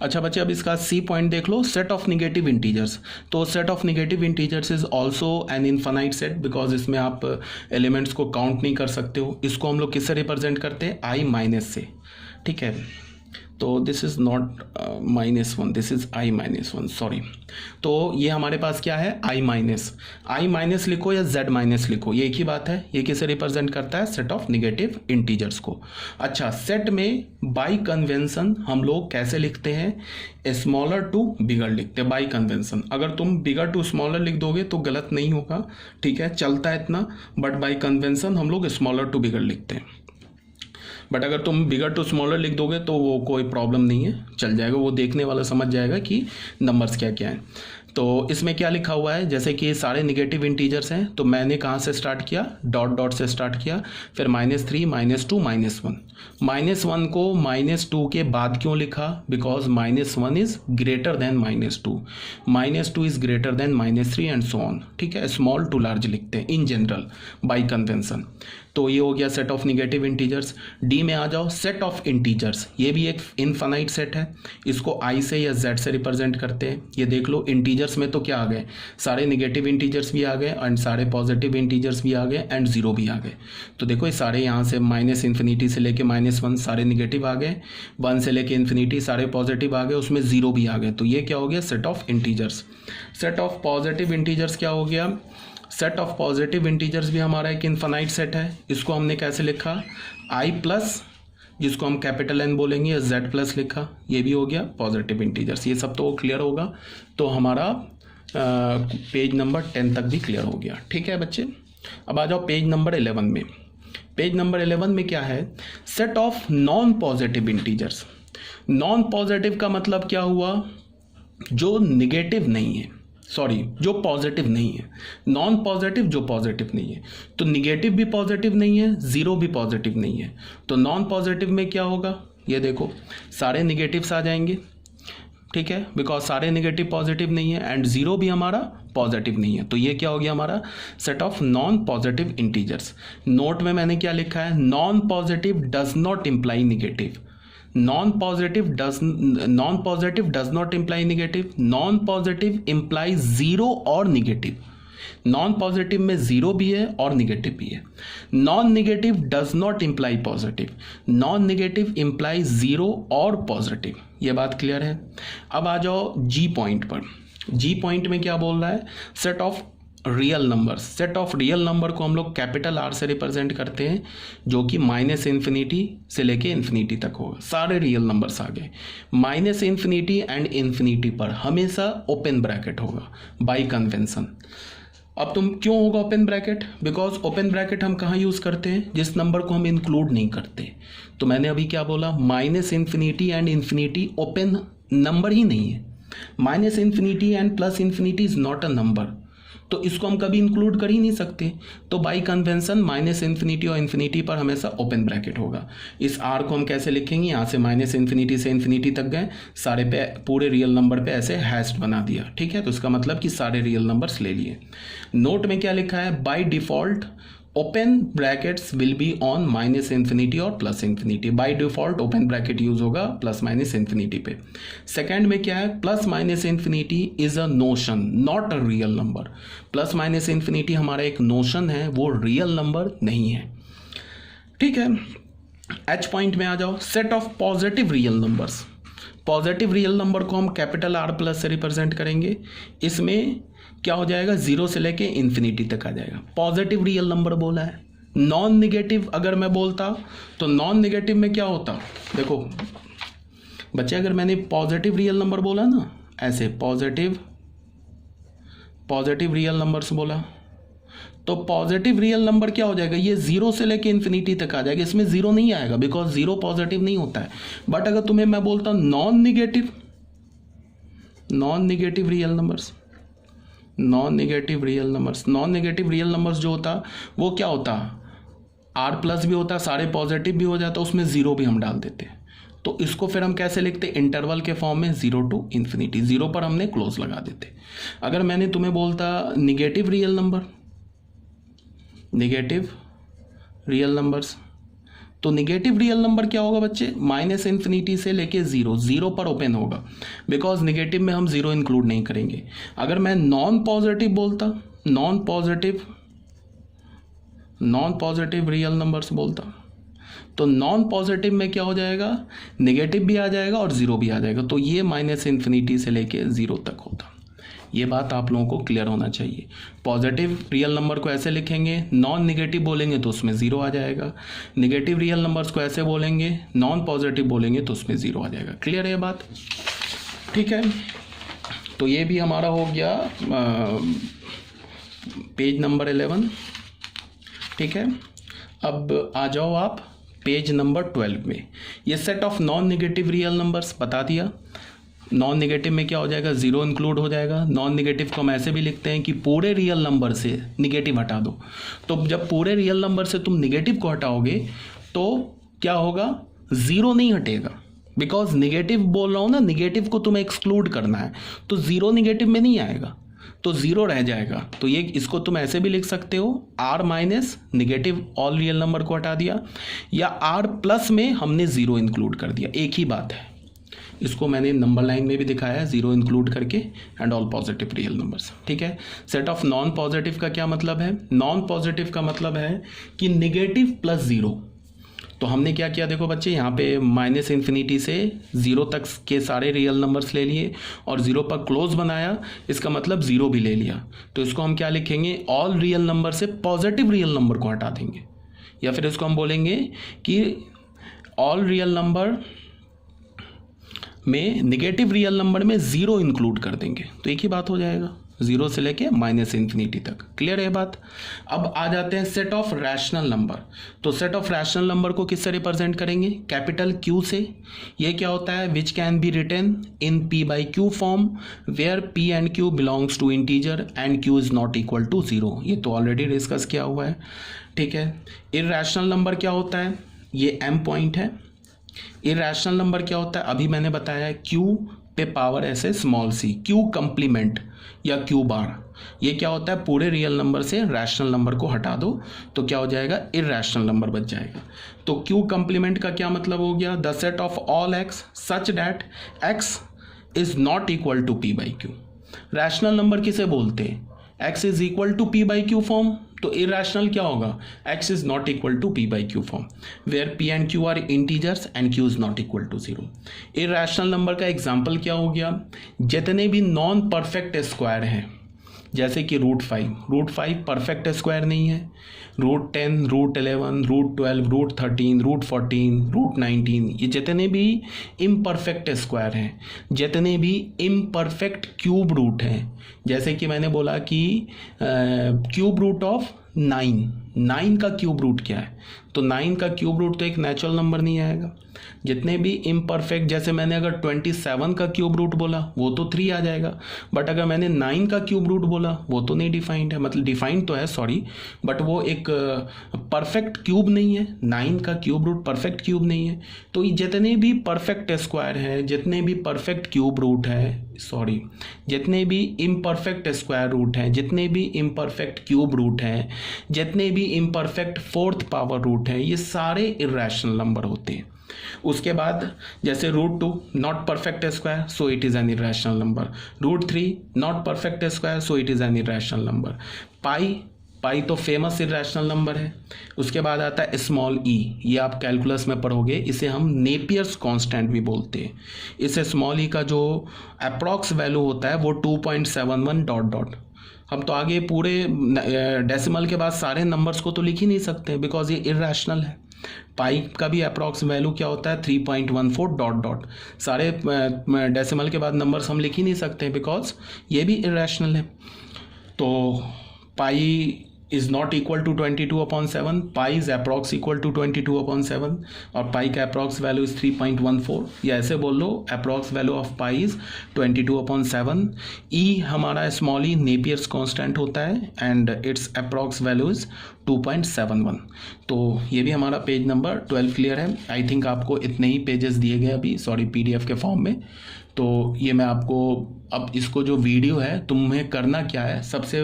अच्छा बच्चे, अब इसका सी पॉइंट देख लो, सेट ऑफ निगेटिव इंटीजर्स। तो set of negative integers is also an infinite set, because इसमें आप एलिमेंट्स को काउंट नहीं कर सकते हो। इसको हम लोग किससे रिप्रेजेंट करते हैं? आई माइनस से, ठीक है। तो this is not -1, this is I -1, sorry. तो ये हमारे पास क्या है? आई माइनस लिखो या जेड माइनस लिखो, ये एक ही बात है। ये किसे रिप्रेजेंट करता है? सेट ऑफ निगेटिव इंटीजर्स को। अच्छा, सेट में बाई कन्वेंशन हम लोग कैसे लिखते हैं? स्मॉलर टू बिगर लिखते हैं बाई कन्वेंशन। अगर तुम बिगर टू स्मॉलर लिख दोगे तो गलत नहीं होगा, ठीक है, चलता है इतना, बट बाई कन्वेंशन हम लोग स्मॉलर टू बिगर लिखते हैं। बट अगर तुम बिगर टू स्मॉलर लिख दोगे तो वो कोई प्रॉब्लम नहीं है, चल जाएगा, वो देखने वाला समझ जाएगा कि नंबर्स क्या क्या हैं। तो इसमें क्या लिखा हुआ है? जैसे कि सारे निगेटिव इंटीजर्स हैं, तो मैंने कहाँ से स्टार्ट किया? डॉट डॉट से स्टार्ट किया, फिर -3, -2, -1। -1 को -2 के बाद क्यों लिखा? Because -1 is greater than -2, -2 is greater than -3 and so on, ठीक है। स्मॉल टू लार्ज लिखते हैं इन जनरल बाई कन्वेंशन। तो ये हो गया set of negative integers. D में आ जाओ, सेट ऑफ इंटीजर्स। ये भी एक इनफाइनाइट सेट है, इसको आई से या जेड से रिप्रेजेंट करते हैं। ये देख लो, इंटीजर्स में तो क्या आ गए? सारे निगेटिव इंटीजर्स भी आ गए एंड सारे पॉजिटिव इंटीजर्स भी आ गए एंड जीरो भी आ गए। तो देखो ये सारे यहाँ से -∞ से लेके -1 सारे निगेटिव आ गए, 1 से लेके इन्फिनिटी सारे पॉजिटिव आ गए, उसमें जीरो भी आ गए। तो ये क्या हो गया? Set of integers. Set of positive integers क्या हो गया? सेट ऑफ पॉजिटिव इंटीजर्स भी हमारा एक इनफाइनाइट सेट है। इसको हमने कैसे लिखा? आई प्लस, जिसको हम कैपिटल एन बोलेंगे, या जेड प्लस लिखा, ये भी हो गया पॉजिटिव इंटीजर्स। ये सब तो क्लियर होगा, तो हमारा पेज नंबर 10 तक भी क्लियर हो गया, ठीक है बच्चे। अब आ जाओ पेज नंबर 11 में। पेज नंबर 11 में क्या है? Set of non positive integers. Non positive का मतलब क्या हुआ? जो निगेटिव नहीं है, सॉरी, जो पॉजिटिव नहीं है। नॉन पॉजिटिव जो पॉजिटिव नहीं है, तो निगेटिव भी पॉजिटिव नहीं है, जीरो भी पॉजिटिव नहीं है। तो नॉन पॉजिटिव में क्या होगा? ये देखो, सारे निगेटिव्स आ जाएंगे, ठीक है, बिकॉज सारे निगेटिव पॉजिटिव नहीं है एंड जीरो भी हमारा पॉजिटिव नहीं है। तो ये क्या हो गया हमारा? Set of non positive integers. Note में मैंने क्या लिखा है? Non positive does not imply negative. Non positive does not imply negative. Non positive imply zero और निगेटिव। नॉन पॉजिटिव में जीरो भी है और निगेटिव भी है। Non negative does not imply positive. Non negative imply zero और positive. ये बात क्लियर है। अब आ जाओ जी पॉइंट पर। जी पॉइंट में क्या बोल रहा है? Set of real number. Set of real number को हम लोग कैपिटल आर से रिप्रेजेंट करते हैं, जो कि -∞ से लेके इन्फिनिटी तक होगा। सारे रियल नंबर्स आ गए। -∞ एंड इन्फिनिटी पर हमेशा ओपन ब्रैकेट होगा बाय कन्वेंशन। अब तुम क्यों होगा open bracket? Because open bracket हम कहाँ यूज़ करते हैं? जिस नंबर को हम इंक्लूड नहीं करते। तो मैंने अभी क्या बोला? -∞ एंड इन्फिनिटी ओपन नंबर ही नहीं है। -∞ And +∞ is not a number, तो इसको हम कभी इंक्लूड कर ही नहीं सकते। तो बाई कन्वेंशन -∞ और इन्फिनिटी पर हमेशा ओपन ब्रैकेट होगा। इस आर को हम कैसे लिखेंगे? यहाँ से -∞ से इन्फिनिटी तक गए, सारे पे पूरे रियल नंबर पे ऐसे हैश बना दिया, ठीक है। तो इसका मतलब कि सारे रियल नंबर्स ले लिए। नोट में क्या लिखा है? By default open brackets will be on -∞ और +∞। By default open bracket use होगा +-∞ पे। सेकेंड में क्या है? +-∞ Is a notion, not a real number. +-∞ हमारा एक नोशन है, वो रियल नंबर नहीं है, ठीक है। एच पॉइंट में आ जाओ। Set of positive real numbers. Positive real number को हम कैपिटल आर प्लस से रिप्रेजेंट करेंगे। इसमें क्या हो जाएगा? जीरो से लेके इन्फिनिटी तक आ जाएगा। पॉजिटिव रियल नंबर बोला है। नॉन निगेटिव अगर मैं बोलता तो नॉन निगेटिव में क्या होता? देखो बच्चे, अगर मैंने पॉजिटिव रियल नंबर बोला ना, ऐसे पॉजिटिव रियल नंबर्स बोला, तो पॉजिटिव रियल नंबर क्या हो जाएगा? ये जीरो से लेके इन्फिनिटी तक आ जाएगा। इसमें जीरो नहीं आएगा, बिकॉज जीरो पॉजिटिव नहीं होता है। बट अगर तुम्हें मैं बोलता non negative real numbers, non negative real numbers जो होता वो क्या होता? आर प्लस भी होता, सारे पॉजिटिव भी हो जाता, उसमें जीरो भी हम डाल देते। तो इसको फिर हम कैसे लिखते? इंटरवल के फॉर्म में 0 to इन्फिनिटी। जीरो पर हमने क्लोज लगा देते। अगर मैंने तुम्हें बोलता निगेटिव रियल नंबर्स, तो निगेटिव रियल नंबर क्या होगा बच्चे, माइनस इन्फिनिटी से लेके जीरो, जीरो पर ओपन होगा, बिकॉज निगेटिव में हम जीरो इंक्लूड नहीं करेंगे। अगर मैं नॉन पॉजिटिव बोलता, नॉन पॉजिटिव रियल नंबर्स बोलता, तो नॉन पॉजिटिव में क्या हो जाएगा, नेगेटिव भी आ जाएगा और ज़ीरो भी आ जाएगा, तो ये माइनस इन्फिनिटी से लेके ज़ीरो तक होता। ये बात आप लोगों को क्लियर होना चाहिए। पॉजिटिव रियल नंबर को ऐसे लिखेंगे, नॉन निगेटिव बोलेंगे तो उसमें ज़ीरो आ जाएगा, निगेटिव रियल नंबर्स को ऐसे बोलेंगे, नॉन पॉजिटिव बोलेंगे तो उसमें ज़ीरो आ जाएगा। क्लियर है ये बात? ठीक है, तो ये भी हमारा हो गया पेज नंबर 11। ठीक है, अब आ जाओ आप पेज नंबर 12 में। ये set of non negative real numbers बता दिया। नॉन निगेटिव में क्या हो जाएगा, ज़ीरो इंक्लूड हो जाएगा। नॉन निगेटिव को हम ऐसे भी लिखते हैं कि पूरे रियल नंबर से निगेटिव हटा दो। तो जब पूरे रियल नंबर से तुम निगेटिव को हटाओगे तो क्या होगा, ज़ीरो नहीं हटेगा, बिकॉज निगेटिव बोल रहा हूँ ना, निगेटिव को तुम्हें एक्सक्लूड करना है, तो ज़ीरो निगेटिव में नहीं आएगा, तो ज़ीरो रह जाएगा। तो ये इसको तुम ऐसे भी लिख सकते हो, R minus negative all real number को हटा दिया, या आर प्लस में हमने ज़ीरो इंक्लूड कर दिया, एक ही बात है। इसको मैंने नंबर लाइन में भी दिखाया है, ज़ीरो इंक्लूड करके, and all positive real numbers. ठीक है, सेट ऑफ नॉन पॉजिटिव का क्या मतलब है, नॉन पॉजिटिव का मतलब है कि निगेटिव प्लस ज़ीरो। तो हमने क्या किया, देखो बच्चे, यहाँ पे माइनस इन्फिनिटी से ज़ीरो तक के सारे रियल नंबर्स ले लिए और ज़ीरो पर क्लोज बनाया, इसका मतलब ज़ीरो भी ले लिया। तो इसको हम क्या लिखेंगे, ऑल रियल नंबर से पॉजिटिव रियल नंबर को हटा देंगे, या फिर इसको हम बोलेंगे कि ऑल रियल नंबर में निगेटिव रियल नंबर में ज़ीरो इंक्लूड कर देंगे, तो एक ही बात हो जाएगा, ज़ीरो से लेके माइनस इन्फिनिटी तक। क्लियर है बात? अब आ जाते हैं सेट ऑफ रैशनल नंबर। तो सेट ऑफ रैशनल नंबर को किससे रिप्रेजेंट करेंगे, कैपिटल क्यू से। ये क्या होता है, which can be written in p by q form where p and q belongs to integer and q is not equal to zero. ये तो ऑलरेडी डिस्कस किया हुआ है। ठीक है, इर्रेशनल नंबर क्या होता है, ये एम पॉइंट है। इरेशनल नंबर क्या होता है, अभी मैंने बताया है, क्यू पे पावर ऐसे स्मॉल सी, क्यू कंप्लीमेंट या क्यू बार। ये क्या होता है, पूरे रियल नंबर से रैशनल नंबर को हटा दो तो क्या हो जाएगा, इरेशनल नंबर बच जाएगा। तो क्यू कंप्लीमेंट का क्या मतलब हो गया, the set of all x such that x is not equal to p by q. Rational number किसे बोलते हैं, x is equal to p by q form. तो इरेशनल क्या होगा, x is not equal to p by q form where p and q are integers and q is not equal to zero. Irrational number का example क्या हो गया, जितने भी non perfect square हैं, जैसे कि रूट फाइव परफेक्ट स्क्वायर नहीं है, root 10, root 11, root 12, root 13, root 14, root 19, ये जितने भी इम्परफेक्ट स्क्वायर हैं, जितने भी इम्परफेक्ट क्यूब रूट हैं, जैसे कि मैंने बोला कि क्यूब रूट ऑफ 9 का क्यूब रूट क्या है, तो 9 का क्यूब रूट तो एक नेचुरल नंबर नहीं आएगा। जितने भी इम्परफेक्ट, जैसे मैंने अगर 27 का क्यूब रूट बोला वो तो 3 आ जाएगा, बट अगर मैंने 9 का क्यूब रूट बोला वो तो नहीं डिफाइंड है, मतलब डिफाइंड तो है सॉरी, बट वो एक परफेक्ट क्यूब नहीं है, 9 का क्यूब रूट परफेक्ट क्यूब नहीं है। तो जितने भी परफेक्ट स्क्वायर हैं, जितने भी परफेक्ट क्यूब रूट है, सॉरी, जितने भी इम्परफेक्ट स्क्वायर रूट हैं, जितने भी इम्परफेक्ट क्यूब रूट हैं, जितने भी इम्परफेक्ट फोर्थ पावर रूट हैं, ये सारे इरेशनल नंबर होते हैं। उसके बाद जैसे root 2 not perfect square, so it is an irrational number. Root 3 not perfect square, so it is an irrational number. Pi तो फेमस इरेशनल नंबर है। उसके बाद आता है स्मॉल ई, ये आप कैलकुलस में पढ़ोगे, इसे हम नेपियर्स कांस्टेंट भी बोलते हैं। इस स्मॉल ई का जो अप्रॉक्स वैल्यू होता है वो 2.71 डॉट डॉट। हम तो आगे पूरे डेसिमल के बाद सारे नंबर्स को तो लिख ही नहीं सकते बिकॉज ये इरेशनल है। पाई का भी अप्रॉक्स वैल्यू क्या होता है 3.14 डॉट डॉट। सारे डेसिमल के बाद नंबर्स हम लिख ही नहीं सकते बिकॉज ये भी इरेशनल है। तो pi is not equal to 22/7, pi is approx equal to 22/7 और पाई का अप्रॉक्स वैल्यू इज़ 3.14, या ऐसे बोल लो approx value of pi is 22/7। E हमारा स्मॉल ई नेपियर्स कांस्टेंट होता है and it's approx value is 2.71। तो ये भी हमारा पेज नंबर 12 क्लियर है। आई थिंक आपको इतने ही पेजेस दिए गए अभी, सॉरी PDF के फॉर्म में। तो ये मैं आपको, अब इसको जो वीडियो है तुम्हें करना क्या है, सबसे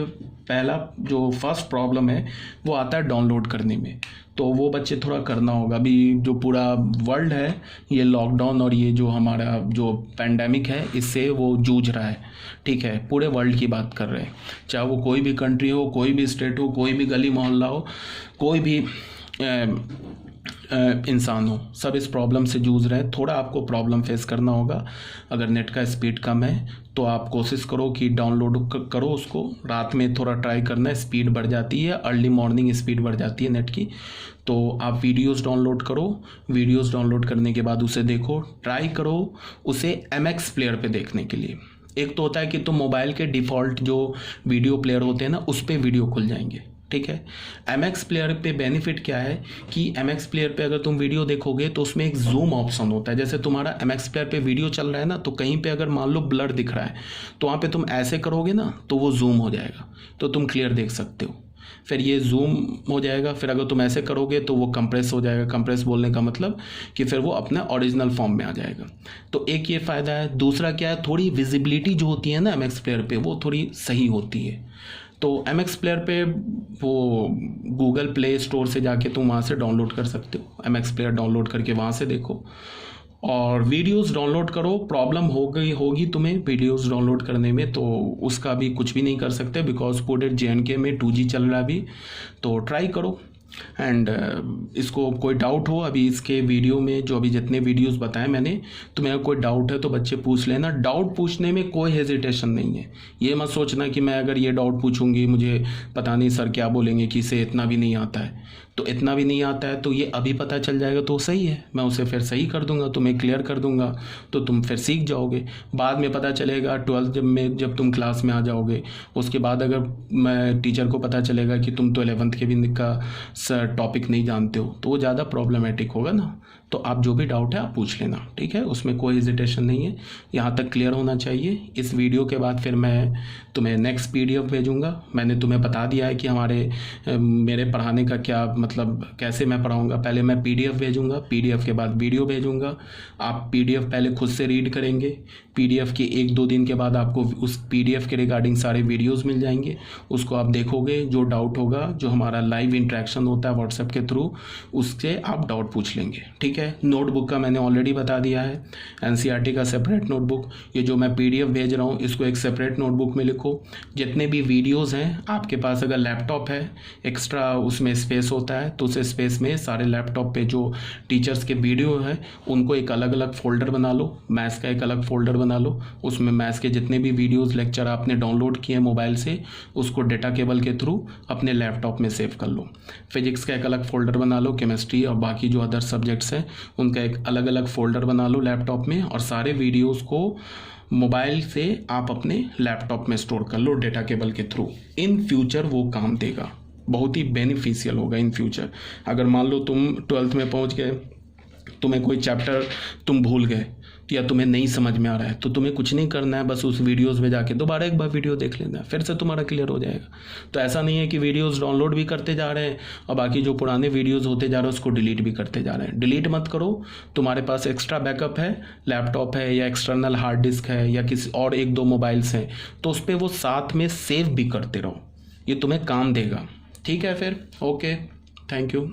पहला जो फर्स्ट प्रॉब्लम है वो आता है डाउनलोड करने में। तो वो बच्चे थोड़ा करना होगा। अभी जो पूरा वर्ल्ड है ये लॉकडाउन और ये जो हमारा जो पैंडेमिक है इससे वो जूझ रहा है, ठीक है, पूरे वर्ल्ड की बात कर रहे हैं, चाहे वो कोई भी कंट्री हो, कोई भी स्टेट हो, कोई भी गली मोहल्ला हो, कोई भी इंसान हो, सब इस प्रॉब्लम से जूझ रहे हैं। थोड़ा आपको प्रॉब्लम फेस करना होगा। अगर नेट का स्पीड कम है तो आप कोशिश करो कि डाउनलोड करो उसको, रात में थोड़ा ट्राई करना है, स्पीड बढ़ जाती है, अर्ली मॉर्निंग स्पीड बढ़ जाती है नेट की। तो आप वीडियोस डाउनलोड करो, वीडियोस डाउनलोड करने के बाद उसे देखो, ट्राई करो उसे MX प्लेयर पे देखने के लिए। एक तो होता है कि तुम मोबाइल के डिफ़ॉल्ट जो वीडियो प्लेयर होते हैं ना उस पर वीडियो खुल जाएंगे, ठीक है। MX प्लेयर पे बेनिफिट क्या है कि MX प्लेयर पे अगर तुम वीडियो देखोगे तो उसमें एक जूम ऑप्शन होता है। जैसे तुम्हारा MX प्लेयर पे वीडियो चल रहा है ना, तो कहीं पे अगर मान लो ब्लर दिख रहा है तो वहाँ पे तुम ऐसे करोगे ना तो वो जूम हो जाएगा, तो तुम क्लियर देख सकते हो। फिर ये जूम हो जाएगा, फिर अगर तुम ऐसे करोगे तो वो कंप्रेस हो जाएगा। कंप्रेस बोलने का मतलब कि फिर वो अपने ओरिजिनल फॉर्म में आ जाएगा। तो एक ये फ़ायदा है। दूसरा क्या है, थोड़ी विजिबिलिटी जो होती है ना MX प्लेयर पे वो थोड़ी सही होती है। तो MX प्लेयर पे वो गूगल प्ले स्टोर से जाके तुम वहाँ से डाउनलोड कर सकते हो। MX प्लेयर डाउनलोड करके वहाँ से देखो और वीडियोस डाउनलोड करो। प्रॉब्लम होगी तुम्हें वीडियोस डाउनलोड करने में, तो उसका भी कुछ भी नहीं कर सकते बिकॉज पूरे JNK में 2G चल रहा है अभी। तो ट्राई करो एंड इसको कोई डाउट हो अभी इसके वीडियो में जो अभी जितने वीडियोस बताए मैंने, तुम्हें कोई डाउट है तो बच्चे पूछ लेना। डाउट पूछने में कोई हेजिटेशन नहीं है। ये मत सोचना कि मैं अगर ये डाउट पूछूंगी मुझे पता नहीं सर क्या बोलेंगे कि इसे इतना भी नहीं आता है, तो इतना भी नहीं आता है तो ये अभी पता चल जाएगा तो सही है, मैं उसे फिर सही कर दूंगा, तुम्हें क्लियर कर दूंगा, तो तुम फिर सीख जाओगे। बाद में पता चलेगा 12th जब तुम क्लास में आ जाओगे, उसके बाद अगर मैं टीचर को पता चलेगा कि तुम तो 11th के भी का टॉपिक नहीं जानते हो तो वो ज़्यादा प्रॉब्लमेटिक होगा ना। तो आप जो भी डाउट है आप पूछ लेना, ठीक है, उसमें कोई हेजिटेशन नहीं है। यहाँ तक क्लियर होना चाहिए। इस वीडियो के बाद फिर मैं तुम्हें नेक्स्ट PDF भेजूँगा। मैंने तुम्हें बता दिया है कि मेरे पढ़ाने का क्या मतलब, कैसे मैं पढ़ाऊँगा। पहले मैं PDF भेजूँगा, PDF के बाद वीडियो भेजूँगा। आप PDF पहले खुद से रीड करेंगे, PDF के 1-2 दिन के बाद आपको उस PDF के रिगार्डिंग सारे वीडियोज़ मिल जाएंगे, उसको आप देखोगे। जो डाउट होगा, जो हमारा लाइव इंटरेक्शन होता है व्हाट्सएप के थ्रू, उससे आप डाउट पूछ लेंगे, ठीक है। नोटबुक का मैंने ऑलरेडी बता दिया है, NCERT का सेपरेट नोटबुक। ये जो मैं PDF भेज रहा हूँ इसको एक सेपरेट नोटबुक में लिखो। जितने भी वीडियोज़ हैं आपके पास, अगर लैपटॉप है एक्स्ट्रा उसमें स्पेस होता है तो उस स्पेस में सारे लैपटॉप पे जो टीचर्स के वीडियो हैं उनको एक अलग अलग फोल्डर बना लो। मैथ्स का एक अलग फोल्डर बना लो, उसमें मैथ्स के जितने भी वीडियोज़ लेक्चर आपने डाउनलोड किए मोबाइल से उसको डेटा केबल के थ्रू अपने लैपटॉप में सेव कर लो। फिजिक्स का एक अलग फोल्डर बना लो, केमिस्ट्री और बाकी जो अदर सब्जेक्ट्स हैं उनका एक अलग अलग फोल्डर बना लो लैपटॉप में, और सारे वीडियोज़ को मोबाइल से आप अपने लैपटॉप में स्टोर कर लो डेटा केबल के थ्रू। इन फ्यूचर वो काम देगा, बहुत ही बेनिफिशियल होगा इन फ्यूचर। अगर मान लो तुम 12th में पहुंच गए, तुम्हें कोई चैप्टर तुम भूल गए या तुम्हें नहीं समझ में आ रहा है, तो तुम्हें कुछ नहीं करना है, बस उस वीडियोज़ में जाके दोबारा एक बार वीडियो देख लेना है, फिर से तुम्हारा क्लियर हो जाएगा। तो ऐसा नहीं है कि वीडियोज़ डाउनलोड भी करते जा रहे हैं और बाकी जो पुराने वीडियोज़ होते जा रहे हैं उसको डिलीट भी करते जा रहे हैं। डिलीट मत करो, तुम्हारे पास एक्स्ट्रा बैकअप है, लैपटॉप है या एक्सटर्नल हार्ड डिस्क है या किसी और 1-2 मोबाइल्स हैं, तो उस पर वो साथ में सेव भी करते रहो, ये तुम्हें काम देगा, ठीक है। फिर ओके, थैंक यू।